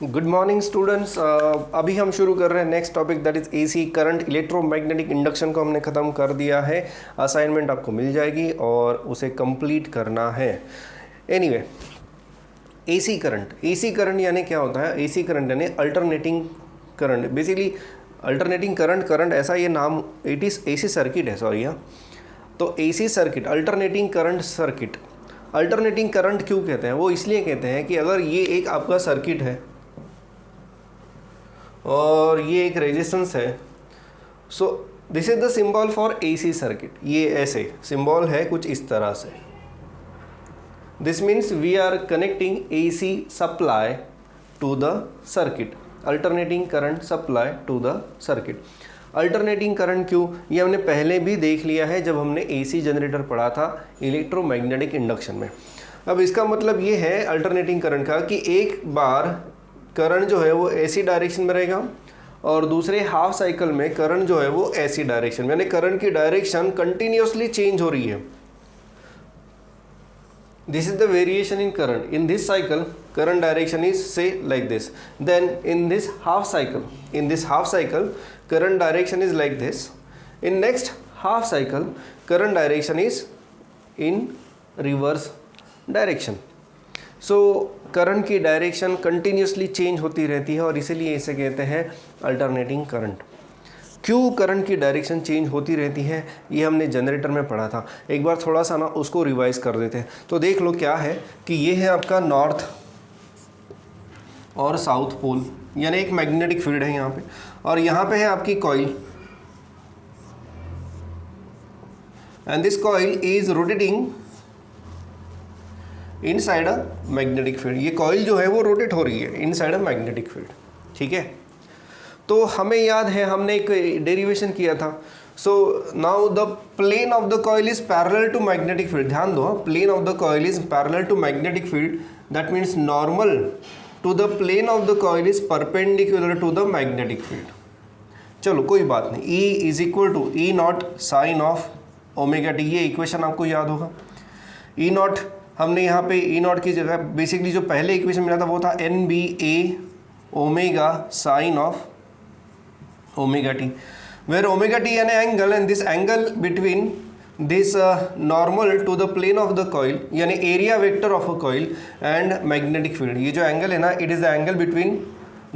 Good morning students. अभी हम शुरू कर रहे हैं next topic that is AC current electromagnetic induction को हमने ख़त्म कर दिया है। असाइनमेंट आपको मिल जाएगी और उसे कंप्लीट करना है। एनीवे, एसी करंट यानी क्या होता है? एसी करंट यानी alternating current. Basically alternating current ऐसा ये नाम, इट इज़ एसी सर्किट है, सॉरी। तो AC circuit, alternating current circuit. Alternating current क्यों कहते हैं? वो इसलिए कहते हैं कि अगर ये एक आपका सर्किट है और ये एक रेजिस्टेंस है, so this is the symbol for AC circuit. ये ऐसे सिंबल है कुछ इस तरह से। This means we are connecting AC supply to the circuit, alternating current supply to the circuit. Alternating current क्यों, ये हमने पहले भी देख लिया है जब हमने एसी जनरेटर पढ़ा था इलेक्ट्रोमैग्नेटिक इंडक्शन में। अब इसका मतलब ये है अल्टरनेटिंग करंट का कि एक बार करंट जो है वो ऐसी डायरेक्शन में रहेगा और दूसरे हाफ साइकिल में करंट जो है वो ऐसी डायरेक्शन में, यानी करंट की डायरेक्शन कंटिन्यूसली चेंज हो रही है। This is the variation in current. In this cycle, current direction is say like this. Then in this half cycle, current direction is like this. In next half cycle, current direction is in reverse direction. So current की direction continuously change होती रहती है और इसीलिए इसे कहते हैं alternating current. क्यों करंट की डायरेक्शन चेंज होती रहती है, ये हमने जनरेटर में पढ़ा था। एक बार थोड़ा सा ना उसको रिवाइज कर देते हैं। तो देख लो क्या है कि ये है आपका नॉर्थ और साउथ पोल, यानी एक मैग्नेटिक फील्ड है यहाँ पे, और यहाँ पे है आपकी coil, and this coil is rotating inside a magnetic field. ये कॉइल जो है वो रोटेट हो रही है इनसाइड अ मैग्नेटिक फील्ड, ठीक है। तो हमें याद है हमने एक डेरिवेशन किया था। So now the plane of the coil is parallel to magnetic field. ध्यान दो, plane of the coil is parallel to magnetic field, that means normal to the plane of the coil is perpendicular to the magnetic field. चलो कोई बात नहीं, E is equal to E naught sine of omega t. ये equation आपको याद होगा। ई not हमने यहाँ पे ई नॉट की जगह बेसिकली जो पहले इक्वेशन मिला था वो था N B A omega sine of omega t, where omega t an angle and this angle between this normal to the plane of the coil, यानी area vector of a coil and magnetic field। ये जो angle है ना, it is the angle between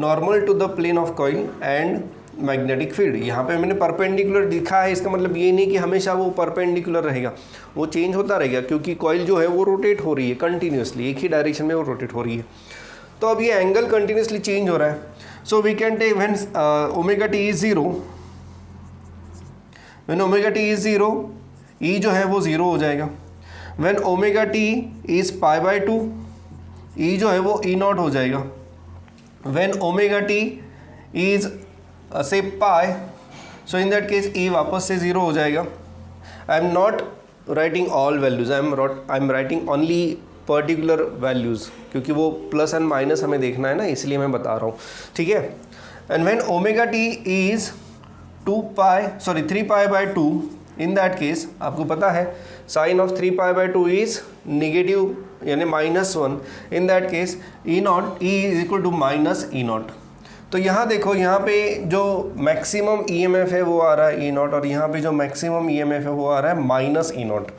normal to the plane of coil and magnetic field। यहाँ पे मैंने perpendicular दिखा है, इसका मतलब ये नहीं कि हमेशा वो परपेंडिकुलर रहेगा, वो चेंज होता रहेगा क्योंकि कॉइल जो है वो रोटेट हो रही है कंटिन्यूसली, एक ही डायरेक्शन में वो रोटेट हो रही है। तो अब ये एंगल कंटिन्यूसली चेंज हो रहा है। So we can take when omega t is 0, when omega t is 0, E जो है वो 0 हो जाएगा। When omega t is pi by 2, E जो है वो E नॉट हो जाएगा। When omega t is say pi, so in that case E वापस से 0 हो जाएगा। I am not writing all values, I am writing only particular values, क्योंकि वो प्लस एंड माइनस हमें देखना है ना, इसलिए मैं बता रहा हूँ, ठीक है। And when omega t is 3 pi by 2, in that case आपको पता है sine of 3 pi by 2 is negative यानी -1। In that case E naught, E is equal to minus E naught. तो यहाँ देखो, यहाँ पे जो मैक्सिमम ईएमएफ है वो आ रहा है ई नॉट, और यहाँ पे जो मैक्सिमम ईएमएफ है वो आ रहा है माइनस ई नॉट।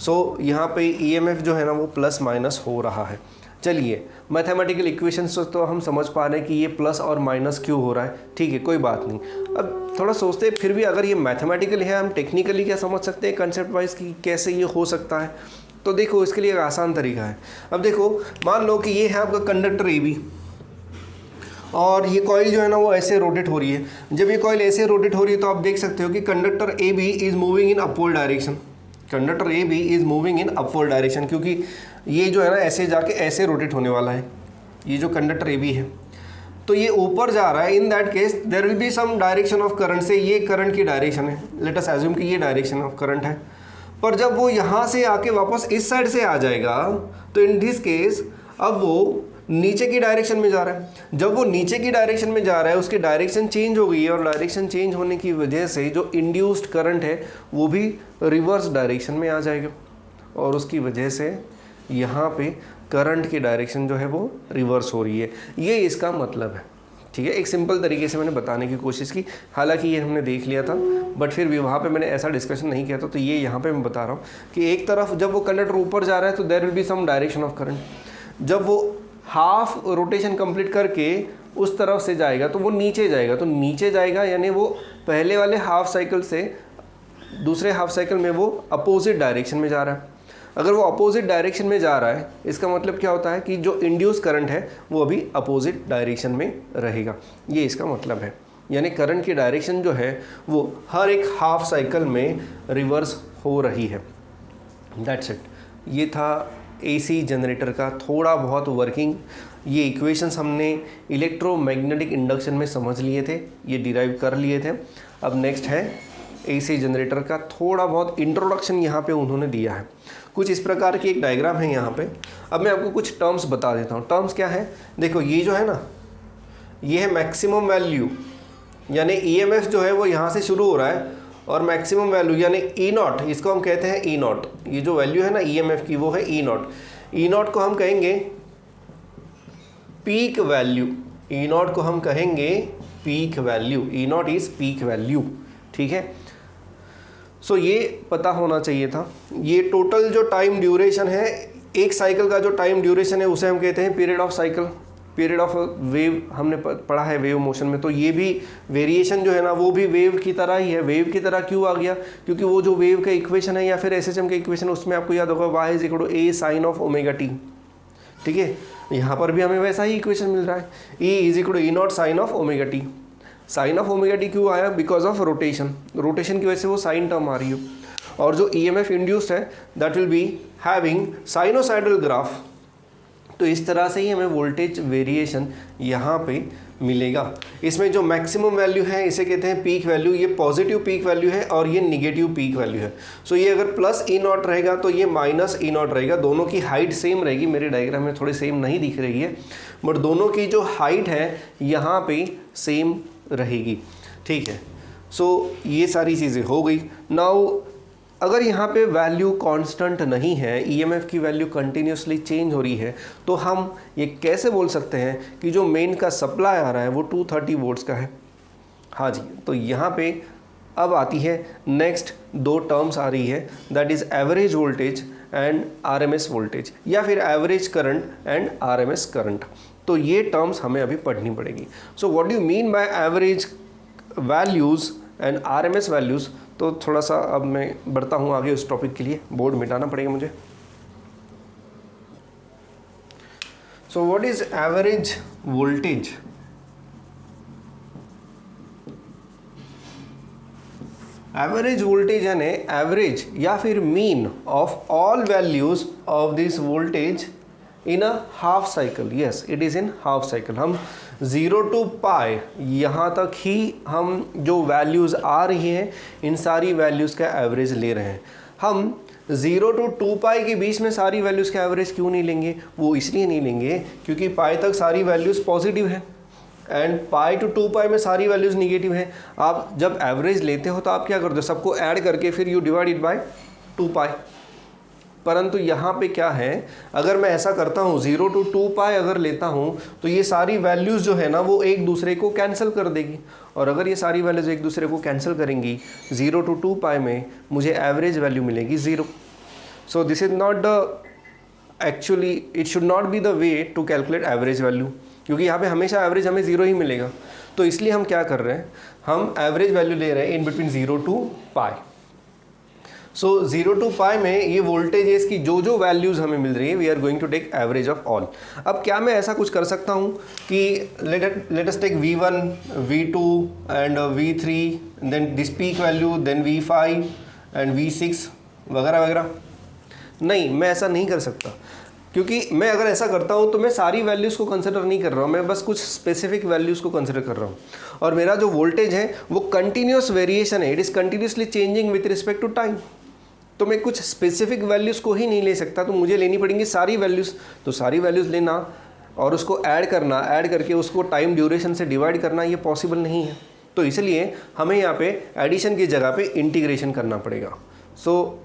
सो यहाँ पे ईएमएफ जो है ना वो प्लस माइनस हो रहा है। चलिए, मैथमेटिकल इक्वेशंस तो हम समझ पा रहे हैं कि ये प्लस और माइनस क्यों हो रहा है, ठीक है, कोई बात नहीं। अब थोड़ा सोचते हैं फिर भी, अगर ये मैथमेटिकल है, हम टेक्निकली क्या समझ सकते हैं कंसेप्ट वाइज कि कैसे ये हो सकता है। तो देखो, इसके लिए एक आसान तरीका है। अब देखो, मान लो कि ये है आपका कंडक्टर ए बी, और ये कॉइल जो है ना वो ऐसे रोटेट हो रही है। जब ये कॉइल ऐसे रोटेट हो रही है तो आप देख सकते हो कि conductor A B is moving in upward direction. Conductor A B is moving in upward direction, क्योंकि ये जो है ना ऐसे जाके ऐसे रोटेट होने वाला है। ये जो कंडक्टर ए बी है तो ये ऊपर जा रहा है। In that case there will be some direction of current, से ये करंट की डायरेक्शन है, लेट अस अज्यूम कि ये डायरेक्शन ऑफ करंट है। पर जब वो यहाँ से आके वापस इस साइड से आ जाएगा तो इन दिस केस अब वो नीचे की डायरेक्शन में जा रहा है। जब वो नीचे की डायरेक्शन में जा रहा है, उसकी डायरेक्शन चेंज हो गई है, और डायरेक्शन चेंज होने की वजह से जो इंड्यूस्ड करंट है वो भी रिवर्स डायरेक्शन में आ जाएगा, और उसकी वजह से यहाँ पे करंट की डायरेक्शन जो है वो रिवर्स हो रही है। ये इसका मतलब है, ठीक है। एक सिंपल तरीके से मैंने बताने की कोशिश की, हालांकि ये हमने देख लिया था बट फिर भी वहाँ पे मैंने ऐसा डिस्कशन नहीं किया था। तो ये यहाँ पे मैं बता रहा हूँ कि एक तरफ जब वो कंडक्टर ऊपर जा रहा है तो there will be some direction of current. जब वो हाफ रोटेशन कंप्लीट करके उस तरफ से जाएगा तो वो नीचे जाएगा, तो नीचे जाएगा यानी वो पहले वाले हाफ साइकिल से दूसरे हाफ साइकिल में वो अपोजिट डायरेक्शन में जा रहा है। अगर वो अपोजिट डायरेक्शन में जा रहा है इसका मतलब क्या होता है कि जो इंड्यूस करंट है वो अभी अपोजिट डायरेक्शन में रहेगा, ये इसका मतलब है। यानी करंट की डायरेक्शन जो है वो हर एक हाफ साइकिल में रिवर्स हो रही है। That's it. ये था एसी जनरेटर का थोड़ा बहुत वर्किंग। ये इक्वेशंस हमने इलेक्ट्रोमैग्नेटिक इंडक्शन में समझ लिए थे, ये डिराइव कर लिए थे। अब नेक्स्ट है एसी जनरेटर का थोड़ा बहुत इंट्रोडक्शन यहाँ पे उन्होंने दिया है। कुछ इस प्रकार की एक डायग्राम है यहाँ पे। अब मैं आपको कुछ टर्म्स बता देता हूँ। टर्म्स क्या है, देखो ये जो है ना, ये है मैक्सिमम वैल्यू, यानी ईएमएफ जो है वो यहाँ से शुरू हो रहा है और मैक्सिमम वैल्यू यानी ई नॉट, इसको हम कहते हैं ई नॉट। ये जो वैल्यू है ना ईएमएफ की वो है ई नॉट। ई नॉट को हम कहेंगे पीक वैल्यू, ई नॉट को हम कहेंगे peak value, E not is peak value, ठीक है। सो ये पता होना चाहिए था। ये टोटल जो टाइम ड्यूरेशन है, एक साइकिल का जो टाइम ड्यूरेशन है उसे हम कहते हैं period of cycle, period of wave हमने पढ़ा है वेव मोशन में। तो ये भी वेरिएशन जो है ना वो भी वेव की तरह ही है। वेव की तरह क्यों आ गया, क्योंकि वो जो वेव का इक्वेशन है या फिर एसएचएम का इक्वेशन उसमें आपको याद होगा y = a sin of omega t, ठीक है। यहाँ पर भी हमें वैसा ही इक्वेशन मिल रहा है, E = E0 sin of omega t। Sine of omega t क्यों आया, बिकॉज ऑफ रोटेशन, रोटेशन की वजह से वो साइन टर्म आ रही है। और जो ईएमएफ इंड्यूस्ड है that will be having sinusoidal graph. तो इस तरह से ही हमें वोल्टेज वेरिएशन यहाँ पे मिलेगा। इसमें जो मैक्सिमम वैल्यू है इसे कहते हैं पीक वैल्यू, ये पॉजिटिव पीक वैल्यू है और ये निगेटिव पीक वैल्यू है। सो ये अगर प्लस ई नॉट रहेगा तो ये माइनस ई नॉट रहेगा। दोनों की हाइट सेम रहेगी, मेरे डायग्राम में थोड़ी सेम नहीं दिख रही है बट दोनों की जो हाइट है यहाँ पे सेम रहेगी, ठीक है। सो ये सारी चीज़ें हो गई। नाउ अगर यहाँ पे वैल्यू कांस्टेंट नहीं है, ईएमएफ की वैल्यू कंटिन्यूसली चेंज हो रही है, तो हम ये कैसे बोल सकते हैं कि जो मेन का सप्लाई आ रहा है वो 230 वोल्ट्स का है। हाँ जी, तो यहाँ पे अब आती है नेक्स्ट दो टर्म्स आ रही है, that is average voltage and RMS voltage, या फिर average current and RMS current. तो ये टर्म्स हमें अभी पढ़नी पड़ेगी। So what do you mean by average values and RMS values. तो थोड़ा सा अब मैं बढ़ता हूँ आगे उस टॉपिक के लिए, बोर्ड मिटाना पड़ेगा मुझे। So what is average voltage. Average voltage यानी एवरेज या फिर mean of all values of this voltage in a half cycle. Yes, it is in half cycle. हम 0 to पाई यहाँ तक ही हम जो वैल्यूज़ आ रही हैं इन सारी वैल्यूज़ का एवरेज ले रहे हैं। हम 0 to 2 पाई के बीच में सारी वैल्यूज़ का एवरेज क्यों नहीं लेंगे, वो इसलिए नहीं लेंगे क्योंकि पाई तक सारी वैल्यूज़ पॉजिटिव है एंड पाई टू 2 पाई में सारी वैल्यूज़ निगेटिव है। आप जब एवरेज लेते हो तो आप क्या करते हो, सबको ऐड करके फिर यू डिवाइड इट बाय 2 पाई। परंतु यहाँ पे क्या है, अगर मैं ऐसा करता हूँ 0 to 2 पाई अगर लेता हूँ तो ये सारी वैल्यूज़ जो है ना वो एक दूसरे को कैंसिल कर देगी, और अगर ये सारी वैल्यूज़ एक दूसरे को कैंसिल करेंगी 0 to 2 पाई में मुझे एवरेज वैल्यू मिलेगी 0। So this is not the actually it should not be the way to calculate average value, क्योंकि यहाँ पे हमेशा एवरेज हमें 0 ही मिलेगा। तो इसलिए हम क्या कर रहे हैं, हम एवरेज वैल्यू ले रहे हैं in between 0 to pi. So 0 to पाई में ये वोल्टेजेस की जो जो वैल्यूज़ हमें मिल रही है we are going to take average of all. अब क्या मैं ऐसा कुछ कर सकता हूँ कि let us take V1, V2 and V3, then this peak value, then V5 and V6 वगैरह वगैरह। नहीं, मैं ऐसा नहीं कर सकता, क्योंकि मैं अगर ऐसा करता हूँ तो मैं सारी वैल्यूज़ को कंसिडर नहीं कर रहा हूँ, मैं बस कुछ स्पेसिफिक वैल्यूज़ को कंसिडर कर रहा हूँ। और मेरा जो वोल्टेज है वो कंटिन्यूस वेरिएशन है, it is continuously changing with respect to time. तो मैं कुछ स्पेसिफिक वैल्यूज़ को ही नहीं ले सकता, तो मुझे लेनी पड़ेंगी सारी वैल्यूज़। तो सारी वैल्यूज़ लेना और उसको ऐड करना, ऐड करके उसको टाइम ड्यूरेशन से डिवाइड करना, ये पॉसिबल नहीं है। तो इसलिए हमें यहाँ पे एडिशन की जगह पे इंटीग्रेशन करना पड़ेगा। So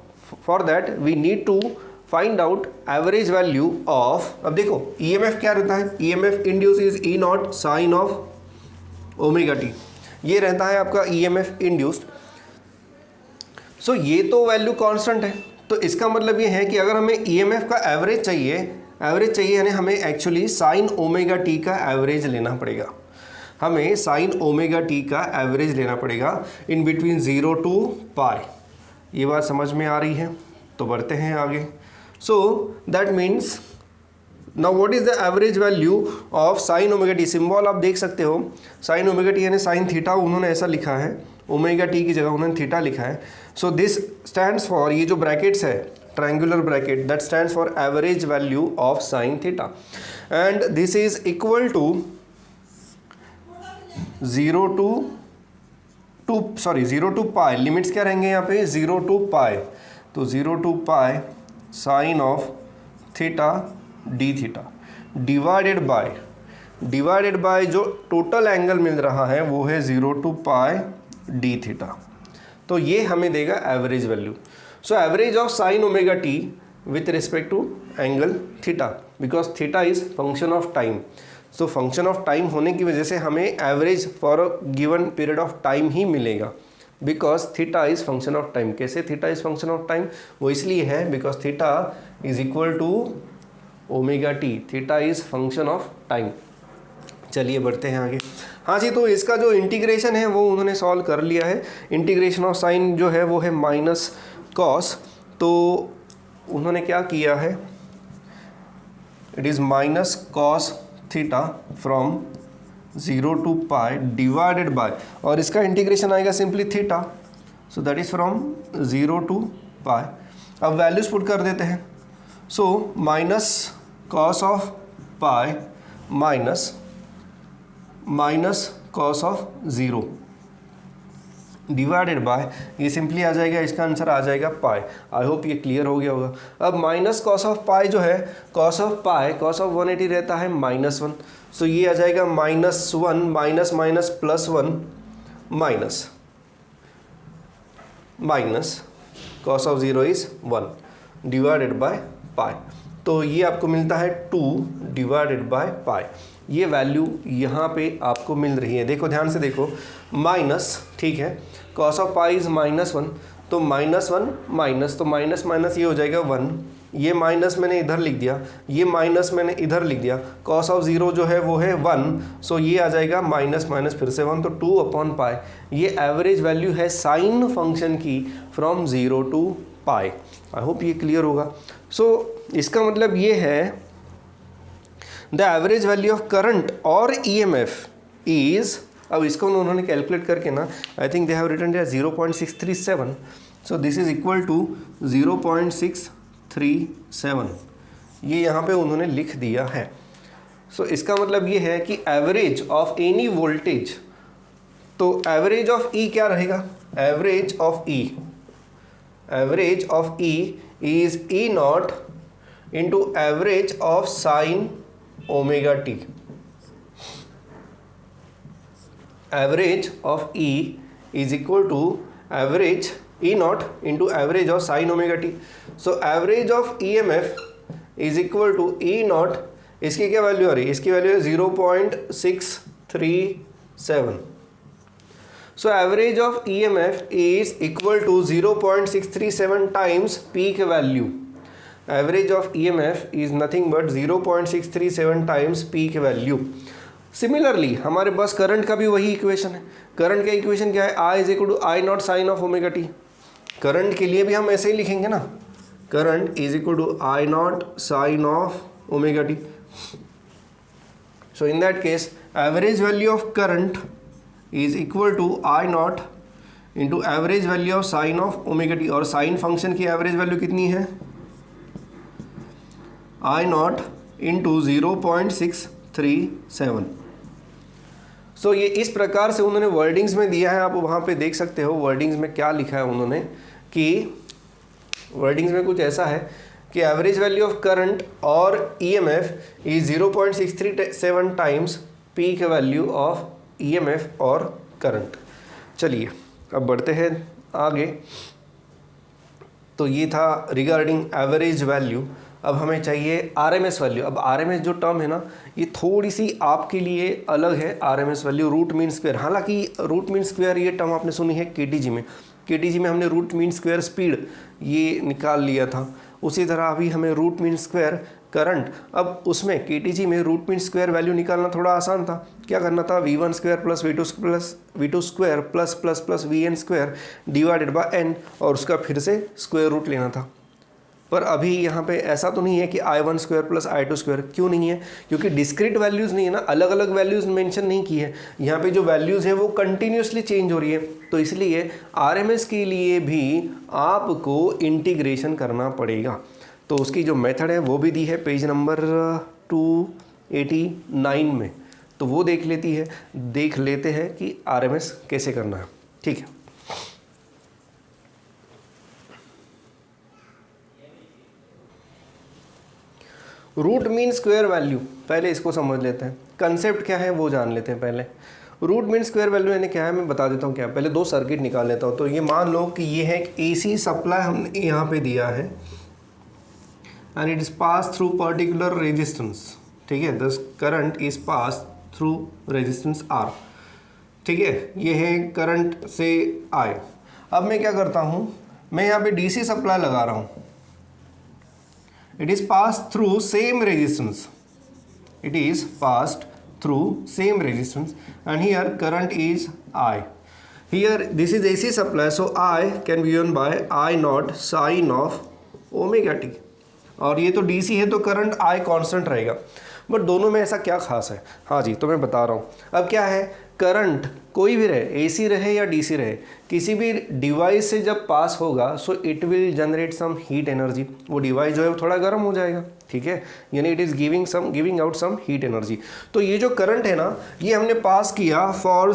for that we need to find out average value of, अब देखो ईएमएफ क्या रहता है, EMF induce is E naught sine of omega t, ये रहता है आपका ईएमएफ इंड्यूस्ड। सो ये तो वैल्यू कांस्टेंट है, तो इसका मतलब ये है कि अगर हमें ईएमएफ का एवरेज चाहिए यानी हमें एक्चुअली साइन ओमेगा टी का एवरेज लेना पड़ेगा, हमें साइन ओमेगा टी का एवरेज लेना पड़ेगा इन बिटवीन 0 टू पाई। ये बात समझ में आ रही है? तो बढ़ते हैं आगे। So that means now what is the average value of sine omega T. Symbol आप देख सकते हो, साइन ओमेगा टी यानी साइन थीटा उन्होंने ऐसा लिखा है, ओमेगा टी की जगह उन्होंने थीटा लिखा है। सो दिस स्टैंड्स फॉर, ये जो ब्रैकेट्स है triangular bracket, that stands for average value of sine theta, and this is equal to 0 to pi. Limits क्या रहेंगे यहाँ पे, 0 टू पाई, तो 0 to pi sine of theta D theta divided by जो total angle मिल रहा है वो है 0 टू पाई डी थीटा। तो ये हमें देगा average value. So average of sine omega T with respect to angle theta, because theta is function of time. So function of time होने की वजह से हमें average for a given period of time ही मिलेगा, because theta is function of time. कैसे theta is function of time? वो इसलिए है because theta is equal to omega T, theta is function of time. चलिए बढ़ते हैं आगे। हाँ जी, तो इसका जो इंटीग्रेशन है वो उन्होंने सॉल्व कर लिया है। इंटीग्रेशन ऑफ साइन जो है वो है माइनस कॉस, तो उन्होंने क्या किया है, it is minus cos theta from 0 to pi divided by, और इसका इंटीग्रेशन आएगा simply theta, so that is from 0 to pi. अब वैल्यूज पुट कर देते हैं। So minus cos of pi minus cos of 0 divided by, ये simply आ जाएगा, इसका आंसर आ जाएगा पाई। आई होप ये क्लियर हो गया होगा। अब माइनस कॉस ऑफ पाई जो है, कॉस ऑफ 180 रहता है -1, सो ये आ जाएगा -1 minus minus plus 1 minus cos of 0 is 1 divided by pi. तो ये आपको मिलता है 2 डिवाइडेड बाय पाई। ये वैल्यू यहाँ पे आपको मिल रही है। देखो ध्यान से देखो, माइनस, ठीक है, कॉस ऑफ पाई इज -1, तो -1 माइनस, तो माइनस माइनस ये हो जाएगा 1, ये माइनस मैंने इधर लिख दिया, ये माइनस मैंने इधर लिख दिया, कॉस ऑफ 0 जो है वो है 1, सो ये आ जाएगा माइनस माइनस फिर से 1, तो 2/पाई। ये एवरेज वैल्यू है साइन फंक्शन की from 0 to pi. I hope ये क्लियर होगा। सो इसका मतलब ये है the average value of current और ईएमएफ इज, अब इसको उन्होंने कैलकुलेट करके ना, I think they have written 0.637, so this is equal to 0.637, ये यहाँ पे उन्होंने लिख दिया है। सो इसका मतलब ये है कि एवरेज ऑफ एनी वोल्टेज, तो एवरेज ऑफ ई क्या रहेगा, average of E is E naught into average of sine omega t. Average of E is equal to average E naught into average of sine omega T. So average of E M F is equal to E naught, इसकी क्या value आ रही है, इसकी value है 0.637। So average of E M F is equal to 0.637 times peak value. Average of EMF is nothing but 0.637 times peak value. Similarly हमारे पास current का भी वही इक्वेशन है। करंट का इक्वेशन क्या है, I is equal to I naught sine of omega t. Current के लिए भी हम ऐसे ही लिखेंगे ना, current is equal to I naught sine of omega T. So in that case average value of current is equal to I naught into average value of sine of omega t, और sine function की average value कितनी है, I naught into 0.637। सो ये इस प्रकार से उन्होंने wordings में दिया है, आप वहाँ पे देख सकते हो वर्डिंग्स में क्या लिखा है उन्होंने, कि वर्डिंग्स में कुछ ऐसा है कि एवरेज वैल्यू ऑफ करंट और EMF is 0.637 times peak value of EMF और करंट। चलिए अब बढ़ते हैं आगे। तो ये था रिगार्डिंग एवरेज वैल्यू। अब हमें चाहिए आरएमएस वैल्यू। अब आरएमएस जो टर्म है ना, ये थोड़ी सी आपके लिए अलग है। RMS value root mean square, हालांकि रूट मीन स्क्वायर ये टर्म आपने सुनी है केटीजी में। केटीजी में हमने रूट मीन स्क्वायर स्पीड ये निकाल लिया था। उसी तरह अभी हमें रूट मीन स्क्वायर करंट, अब उसमें केटीजी में रूट मीन स्क्वायर वैल्यू निकालना थोड़ा आसान था। क्या करना था, v1 square plus v2 square plus plus plus vn square divided by n, और उसका फिर से स्क्वायर रूट लेना था। पर अभी यहाँ पे ऐसा तो नहीं है कि i1 square plus i2 square, क्यों नहीं है? क्योंकि डिस्क्रीट वैल्यूज़ नहीं है ना, अलग अलग वैल्यूज़ मेंशन नहीं की है। यहाँ पे जो वैल्यूज़ है वो कंटिन्यूसली चेंज हो रही है, तो इसलिए आरएमएस के लिए भी आपको इंटीग्रेशन करना पड़ेगा। तो उसकी जो मेथड है वो भी दी है पेज नंबर 289 में, तो वो देख लेते हैं कि आरएमएस कैसे करना है। ठीक है, रूट मीन स्क्वायर वैल्यू, पहले इसको समझ लेते हैं। कंसेप्ट क्या है वो जान लेते हैं पहले। रूट मीन स्क्वायर वैल्यू यानी क्या है मैं बता देता हूँ क्या। पहले दो सर्किट निकाल लेता हूँ। तो ये मान लो कि ये है एक एसी सप्लाई हमने यहाँ पे दिया है, and it is pass through particular resistance. ठीक है, दस current is pass through resistance R. ठीक है, ये है करंट से आई। अब मैं क्या करता हूँ, मैं यहाँ पे डीसी सप्लाई लगा रहा हूँ। It is passed through same resistance. It is passed through same resistance, and here current is I. Here this is AC supply, so I can be given by I naught sin of omega t. और ये तो DC है तो current I constant रहेगा। But दोनों में ऐसा क्या खास है? हाँ जी, तो मैं बता रहा हूँ। अब क्या है, करंट कोई भी रहे, एसी रहे या डीसी रहे, किसी भी डिवाइस से जब पास होगा so it will generate some heat energy. वो डिवाइस जो है वो थोड़ा गर्म हो जाएगा। ठीक है, यानी it is giving out some heat energy. तो ये जो करंट है ना, ये हमने पास किया फॉर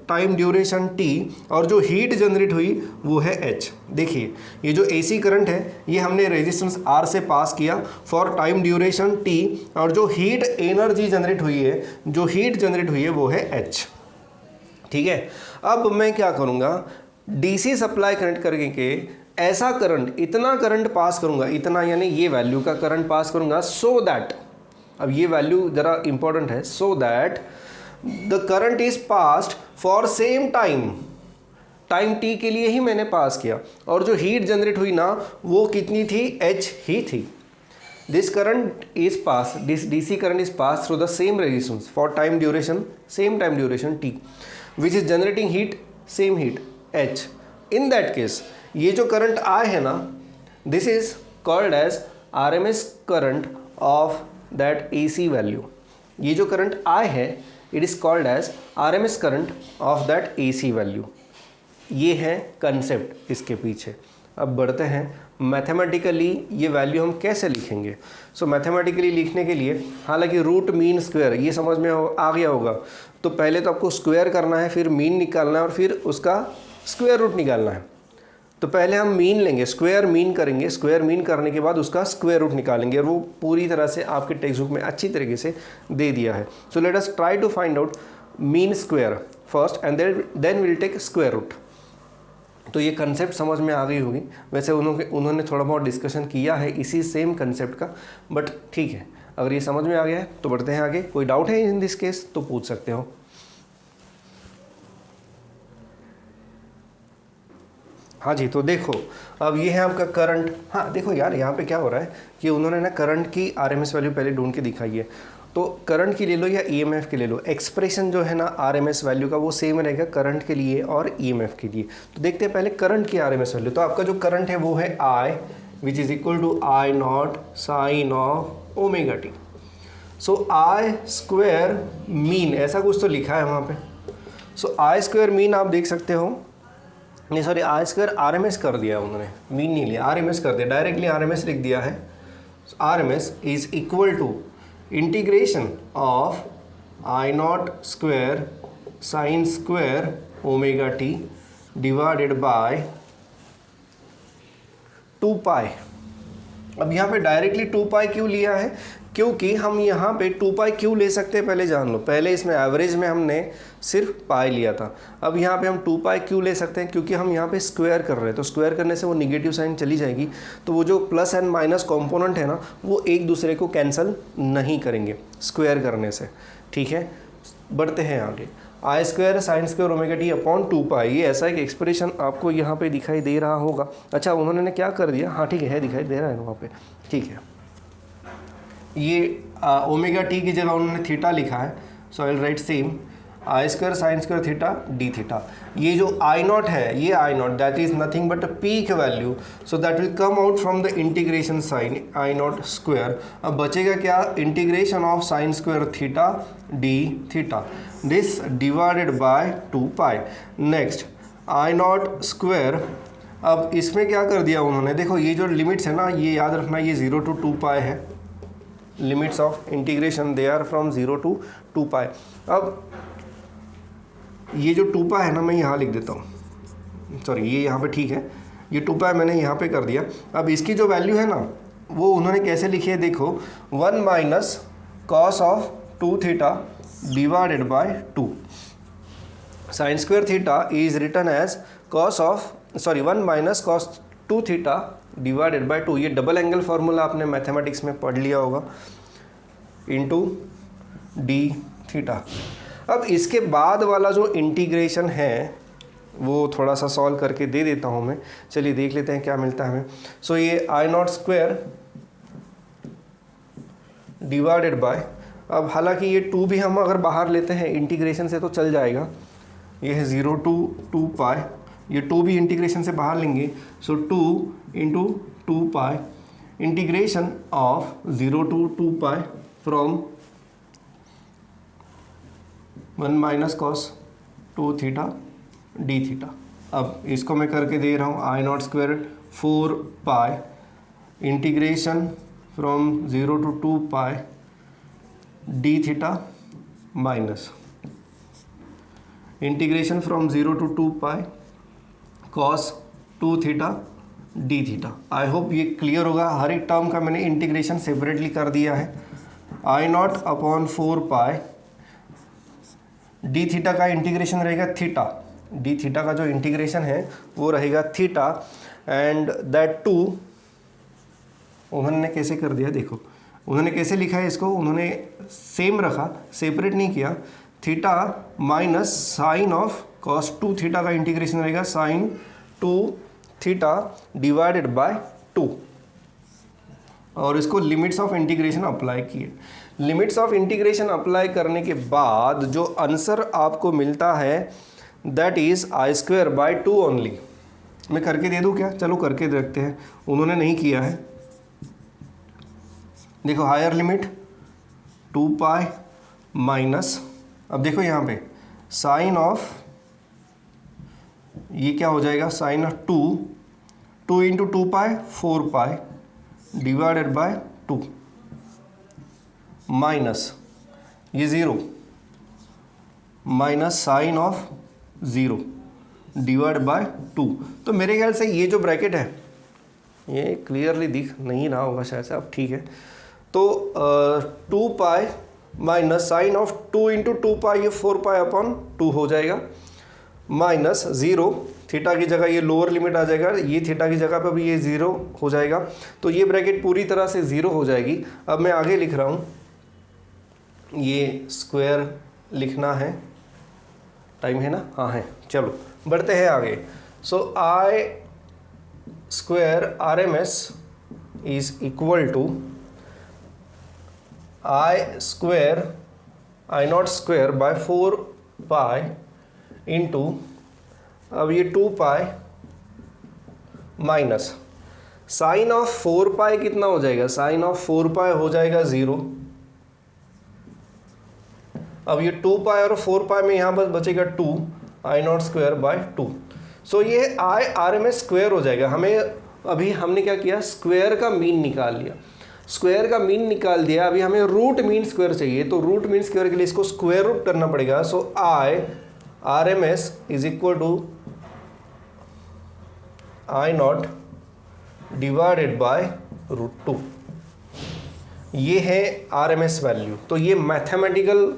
टाइम ड्यूरेशन टी, और जो हीट जनरेट हुई वो है एच। देखिए, ये जो एसी करंट है ये हमने रेजिस्टेंस आर से पास किया फॉर टाइम ड्यूरेशन टी, और जो हीट एनर्जी जनरेट हुई है वो है एच। ठीक है, अब मैं क्या करूँगा, डीसी सप्लाई कनेक्ट करके ऐसा करंट, इतना करंट पास करूँगा, इतना यानी ये वैल्यू का करंट पास करूँगा, सो दैट, अब ये वैल्यू ज़रा इंपॉर्टेंट है, so that the current is passed for same time T के लिए ही मैंने पास किया, और जो हीट जनरेट हुई ना वो कितनी थी, एच ही थी। This current is passed, this DC current is passed through the same resistance for same time duration t, which is generating heat, same heat H. In that case, ये जो current I है ना, this is called as RMS current of that AC value. ये जो current I है, it is called as RMS current of that AC value. ये है concept इसके पीछे। अब बढ़ते हैं मैथमेटिकली ये वैल्यू हम कैसे लिखेंगे। सो मैथमेटिकली लिखने के लिए, हालांकि रूट मीन स्क्वायर ये समझ में आ गया होगा, तो पहले तो आपको स्क्वायर करना है, फिर मीन निकालना है, और फिर उसका स्क्वायर रूट निकालना है। तो पहले हम मीन लेंगे, स्क्वायर मीन करेंगे, स्क्वायर मीन करने के बाद उसका स्क्वायर रूट निकालेंगे, और वो पूरी तरह से आपके टेक्स्ट बुक में अच्छी तरीके से दे दिया है। So let us try to find out mean square first, and then will take square root. तो ये कंसेप्ट समझ में आ गई होगी। वैसे उन्होंने थोड़ा बहुत डिस्कशन किया है इसी सेम कंसेप्ट का, बट ठीक है, अगर ये समझ में आ गया है तो बढ़ते हैं आगे। कोई डाउट है इन दिस केस तो पूछ सकते हो। हाँ जी, तो देखो अब ये है आपका करंट। हाँ देखो यार, यहाँ पे क्या हो रहा है कि उन्होंने ना करंट की आरएमएस वैल्यू पहले ढूंढ के दिखाई है। तो करंट की ले लो या ईएमएफ की ले लो, एक्सप्रेशन जो है ना आरएमएस वैल्यू का वो सेम रहेगा करंट के लिए और ईएमएफ के लिए। तो देखते हैं पहले करंट की आरएमएस वैल्यू। तो आपका जो करंट है वो है I, which is equal to I naught sine of omega T. So I square mean, ऐसा कुछ तो लिखा है वहाँ पे। सो आई स्क्वायर मीन आप देख सकते हो, नहीं सॉरी, आई स्क्वायर आरएमएस कर दिया उन्होंने, मीन नहीं लिया, आरएमएस कर दिया, डायरेक्टली आरएमएस लिख दिया है। RMS is equal to integration of I naught square sine square omega t divided by 2 pi. अब यहाँ पे डायरेक्टली 2 पाई क्यों लिया है, क्योंकि हम यहाँ पे 2 पाई क्यों ले सकते हैं पहले जान लो। पहले इसमें एवरेज में हमने सिर्फ पाई लिया था, अब यहाँ पे हम 2 पाई क्यों ले सकते हैं, क्योंकि हम यहाँ पे स्क्वायर कर रहे हैं, तो स्क्वायर करने से वो निगेटिव साइन चली जाएगी, तो वो जो प्लस एंड माइनस कॉम्पोनेंट है ना वो एक दूसरे को कैंसिल नहीं करेंगे स्क्वायर करने से। ठीक है, बढ़ते हैं आगे। I square sine square omega T upon 2 pi, ये ऐसा एक एक्सप्रेशन आपको यहाँ पे दिखाई दे रहा होगा। अच्छा उन्होंने क्या कर दिया, हाँ ठीक है दिखाई दे रहा है वहाँ पे, ठीक है। ये ओमेगा टी की जगह उन्होंने थीटा लिखा है, so I will write same I square sine square theta D theta. ये जो आई नॉट है, ये I naught that is nothing but peak value, so that will come out from the integration sine I naught square. अब बचेगा क्या, integration of sine square theta D theta, this divided by 2 pi. Next I naught square, अब इसमें क्या कर दिया उन्होंने, देखो ये जो लिमिट्स है ना, ये याद रखना ये 0 to 2 पाई है, limits of integration they are from 0 to 2 pi. अब ये जो 2 पाई है ना मैं यहाँ लिख देता हूँ, सॉरी ये यहाँ पे ठीक है, ये 2 पाई मैंने यहाँ पे कर दिया। अब इसकी जो वैल्यू है ना वो उन्होंने कैसे लिखी है, देखो 1 minus cos of 2 theta divided by 2। Sine square theta is written as cos of, sorry 1 minus cos 2 theta divided by 2। ये डबल एंगल फार्मूला आपने मैथमेटिक्स में पढ़ लिया होगा, इनटू डी थीटा। अब इसके बाद वाला जो इंटीग्रेशन है वो थोड़ा सा सॉल्व करके दे देता हूँ मैं, चलिए देख लेते हैं क्या मिलता है हमें। सो ये I naught square divided by, अब हालांकि ये 2 भी हम अगर बाहर लेते हैं इंटीग्रेशन से तो चल जाएगा, ये है 0 to 2 पाई, ये 2 भी इंटीग्रेशन से बाहर लेंगे, so 2 into 2 pi integration of 0 to 2 pi from 1 minus cos 2 theta D theta. अब इसको मैं करके दे रहा हूँ I naught square 4 pi integration from 0 to 2 pi D theta minus integration from 0 to 2 pi cos 2 theta D theta. I hope ये clear होगा। हर एक टर्म का मैंने इंटीग्रेशन सेपरेटली कर दिया है। I naught upon 4 pi D theta का इंटीग्रेशन रहेगा थीटा, डी थीटा का जो इंटीग्रेशन है वो रहेगा थीटा, एंड दैट 2 उन्होंने कैसे कर दिया, देखो उन्होंने कैसे लिखा है इसको, उन्होंने सेम रखा, सेपरेट नहीं किया। Theta minus sine of cos 2 theta का इंटीग्रेशन रहेगा साइन 2 थीटा डिवाइडेड बाय 2, और इसको लिमिट्स ऑफ इंटीग्रेशन अप्लाई किए। लिमिट्स ऑफ इंटीग्रेशन अप्लाई करने के बाद जो आंसर आपको मिलता है that is I square by 2 only. मैं करके दे दूँ क्या, चलो करके देखते हैं, उन्होंने नहीं किया है। देखो हायर लिमिट 2 पाई माइनस, अब देखो यहाँ पे साइन ऑफ, ये क्या हो जाएगा, sine of 2 into 2 pi 4 pi divided by 2 minus ये 0 minus sine of 0 divide by 2। तो मेरे ख्याल से ये जो ब्रैकेट है ये क्लियरली दिख नहीं रहा होगा शायद से, अब ठीक है। तो 2 pi minus sine of 2 into 2 pi, ये 4 पाई अपॉन 2 हो जाएगा, माइनस 0 थीटा की जगह ये लोअर लिमिट आ जाएगा, ये थीटा की जगह पर भी ये 0 हो जाएगा, तो ये ब्रैकेट पूरी तरह से 0 हो जाएगी। अब मैं आगे लिख रहा हूँ, ये स्क्वायर लिखना है, टाइम है ना, हाँ है, चलो बढ़ते हैं आगे। So I square R M S is equal to I square I naught square by 4 pi into, अब ये 2 pi minus sine of 4 pi कितना हो जाएगा, साइन ऑफ 4 पाई हो जाएगा 0। अब ये 2 पाई और 4 पाई में यहाँ बस बचेगा 2 I naught square by 2। So ये I R M S square हो जाएगा। हमें अभी हमने क्या किया, स्क्वायर का मीन निकाल लिया, स्क्वायर का मीन निकाल दिया। अभी हमें रूट मीन स्क्वायर चाहिए, तो रूट मीन स्क्वायर के लिए इसको स्क्वायर रूट करना पड़ेगा। So I R M S is equal to I naught divided by root 2। ये है RMS वैल्यू। तो ये मैथमेटिकल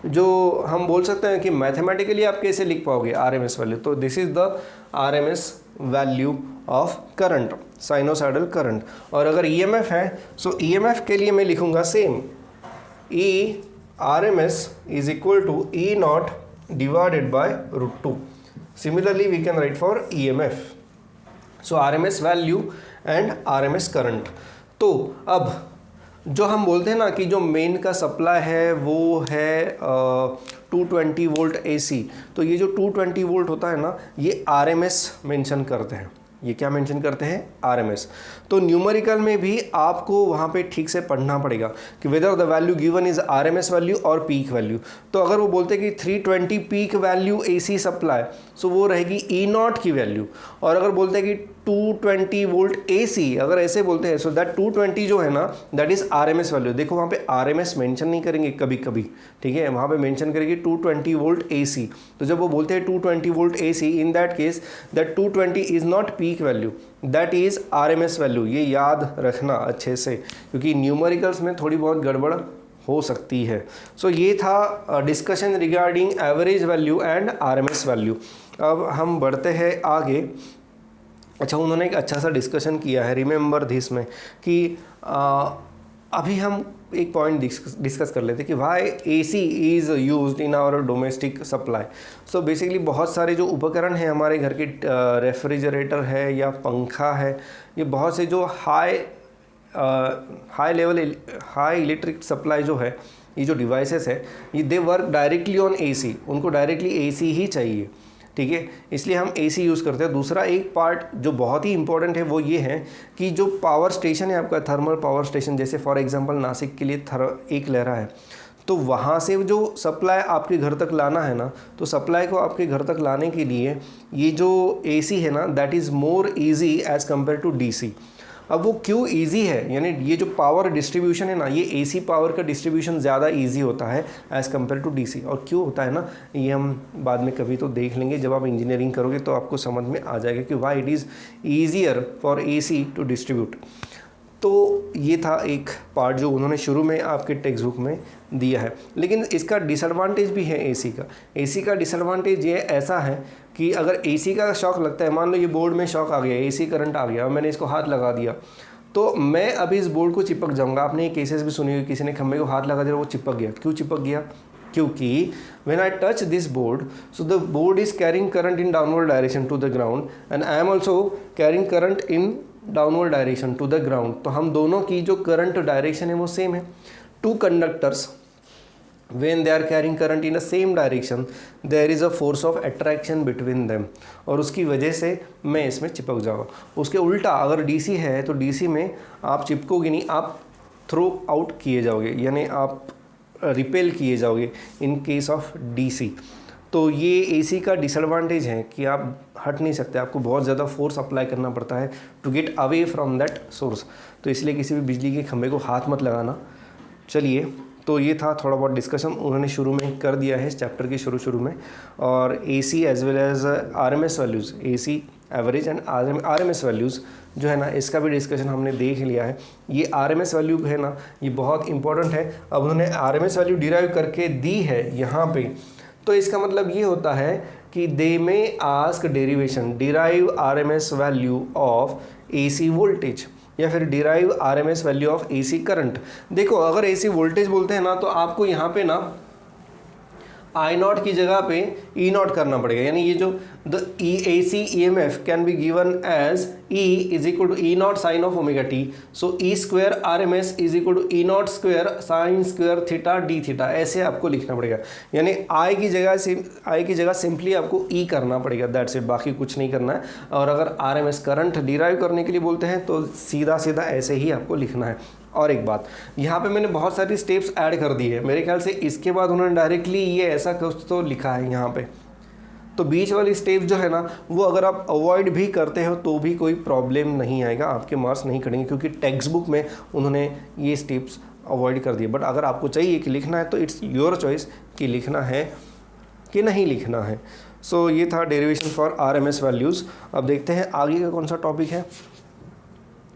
जो हम बोल सकते हैं कि मैथमेटिकली आप कैसे लिख पाओगे RMS वैल्यू, तो this is the RMS value of current, sinusoidal current. और अगर EMF है सो EMF के लिए मैं लिखूंगा same, E RMS is equal to E naught divided by √2। Similarly we can write for EMF, so RMS value and RMS current. तो अब जो हम बोलते हैं ना कि जो मेन का सप्लाई है वो है 220 वोल्ट AC, तो ये जो 220 वोल्ट होता है ना ये RMS मेंशन करते हैं। ये क्या मेंशन करते हैं? RMS। तो न्यूमेरिकल में भी आपको वहाँ पे ठीक से पढ़ना पड़ेगा कि whether the value given is RMS value और पीक वैल्यू। तो अगर वो बोलते हैं कि 320 पीक वैल्यू AC सप्लाई, सो वो रहेगी E नॉट की वैल्यू। और अगर बोलते हैं कि 220 वोल्ट AC, अगर ऐसे बोलते हैं सो दैट 220 जो है ना दैट इज RMS वैल्यू। देखो वहाँ पे RMS मेंशन नहीं करेंगे कभी कभी, ठीक है, वहाँ पे मेंशन करेंगे 220 वोल्ट AC। तो जब वो बोलते हैं 220 volt AC, in that case that 220 is not peak value, that is RMS value. ये याद रखना अच्छे से, क्योंकि न्यूमेरिकल्स में थोड़ी बहुत गड़बड़ हो सकती है। सो ये था discussion regarding average value and RMS value. अब हम बढ़ते हैं आगे। अच्छा, उन्होंने एक अच्छा सा डिस्कशन किया है रिमेंबर दिस में कि अभी हम एक पॉइंट डिस्कस कर लेते हैं कि why AC is used in our domestic supply. So basically बहुत सारे जो उपकरण हैं हमारे घर के, रेफ्रिजरेटर है या पंखा है, ये बहुत से जो हाई इलेक्ट्रिक सप्लाई जो है, ये जो डिवाइसेस है ये they work directly on AC, उनको डायरेक्टली AC ही चाहिए, ठीक है, इसलिए हम AC यूज़ करते हैं। दूसरा एक पार्ट जो बहुत ही इंपॉर्टेंट है वो ये है कि जो पावर स्टेशन है आपका, थर्मल पावर स्टेशन, जैसे फॉर एग्जांपल नासिक के लिए एक लहरा है, तो वहाँ से जो सप्लाई आपके घर तक लाना है ना, तो सप्लाई को आपके घर तक लाने के लिए ये जो AC है ना that is more easy as compare to DC। अब वो क्यों इजी है, यानी ये जो पावर डिस्ट्रीब्यूशन है ना, ये AC पावर का डिस्ट्रीब्यूशन ज़्यादा इजी होता है एज़ कम्पेयर टू DC। और क्यों होता है ना, ये हम बाद में कभी तो देख लेंगे, जब आप इंजीनियरिंग करोगे तो आपको समझ में आ जाएगा कि why it is easier for AC to distribute. तो ये था एक पार्ट जो उन्होंने शुरू में आपके टेक्स्ट बुक में दिया है। लेकिन इसका डिसएडवांटेज भी है AC का। AC का डिसएडवांटेज ये ऐसा है कि अगर AC का शॉक लगता है, मान लो ये बोर्ड में शॉक आ गया, AC करंट आ गया और मैंने इसको हाथ लगा दिया, तो मैं अभी इस बोर्ड को चिपक जाऊंगा। आपने ये केसेस भी सुनी हुई, किसी ने खंभे को हाथ लगा दिया, वो चिपक गया। क्यों चिपक गया? क्योंकि when I touch this board, so the board is carrying current in downward direction to the ground and I am also carrying current in downward direction to the ground। तो हम दोनों की जो करंट डायरेक्शन है वो same है। Two conductors when they are carrying current in the same direction there is a force of attraction between them, और उसकी वजह से मैं इसमें चिपक जाऊँगा। उसके उल्टा अगर DC है तो DC में आप चिपकोगे नहीं, आप थ्रो आउट किए जाओगे, यानी आप रिपेल किए जाओगे इन केस ऑफ DC। तो ये AC का डिसएडवांटेज है कि आप हट नहीं सकते, आपको बहुत ज़्यादा फोर्स अप्लाई करना पड़ता है to get away from that source. तो इसलिए किसी भी बिजली के खंभे को हाथ मत लगाना। चलिए, तो ये था थोड़ा बहुत डिस्कशन उन्होंने शुरू में कर दिया है इस चैप्टर के शुरू में। और AC as well as RMS values, AC average and RMS values जो है ना, इसका भी डिस्कशन हमने देख लिया है। ये RMS वैल्यू है ना, ये बहुत इंपॉर्टेंट है। अब उन्होंने RMS वैल्यू डिराइव करके दी है यहाँ पे, तो इसका मतलब ये होता है कि दे में ask derivation derive RMS value of AC voltage या फिर derive RMS value of AC current. देखो अगर AC वोल्टेज बोलते हैं ना, तो आपको यहाँ पे ना I नॉट की जगह पे E नॉट करना पड़ेगा, यानी ये जो the AC EMF can be given as E is equal to E naught sine of omega T, so E square RMS is equal to E naught square sine square theta D theta, ऐसे आपको लिखना पड़ेगा। यानी I की जगह simply आपको E करना पड़ेगा, दैट्स इट, बाकी कुछ नहीं करना है। और अगर RMS करंट डिराइव करने के लिए बोलते हैं तो सीधा सीधा ऐसे ही आपको लिखना है। और एक बात, यहाँ पे मैंने बहुत सारी स्टेप्स ऐड कर दी है, मेरे ख्याल से इसके बाद उन्होंने डायरेक्टली ये ऐसा कुछ तो लिखा है यहाँ पे, तो बीच वाली स्टेप जो है ना वो अगर आप अवॉइड भी करते हो तो भी कोई प्रॉब्लम नहीं आएगा, आपके मार्क्स नहीं कटेंगे, क्योंकि टेक्स्ट बुक में उन्होंने ये स्टेप्स अवॉइड कर दिए। बट अगर आपको चाहिए कि लिखना है तो इट्स योर चॉइस कि लिखना है कि नहीं लिखना है। सो ये था डेरिवेशन फॉर RMS वैल्यूज़। अब देखते हैं आगे का कौन सा टॉपिक है।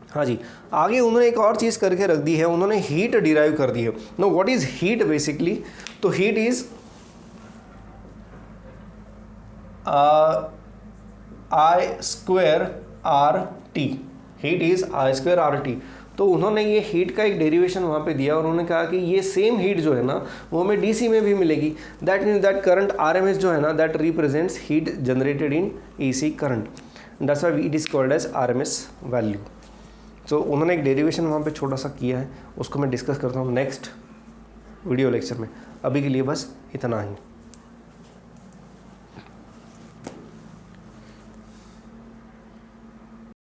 हाँ जी, आगे उन्होंने एक और चीज़ करके रख दी है, उन्होंने हीट डिराइव कर दी है। Know what is heat basically, तो heat is I square R T, heat is I square R T. तो उन्होंने ये हीट का एक डेरिवेशन वहाँ पे दिया और उन्होंने कहा कि ये सेम हीट जो है ना वो हमें डीसी में भी मिलेगी। That means that current RMS जो है ना that represents heat generated in AC current, that's why it is called as RMS value. तो उन्होंने एक डेरिवेशन वहाँ पे छोटा सा किया है, उसको मैं डिस्कस करता हूँ नेक्स्ट वीडियो लेक्चर में। अभी के लिए बस इतना ही।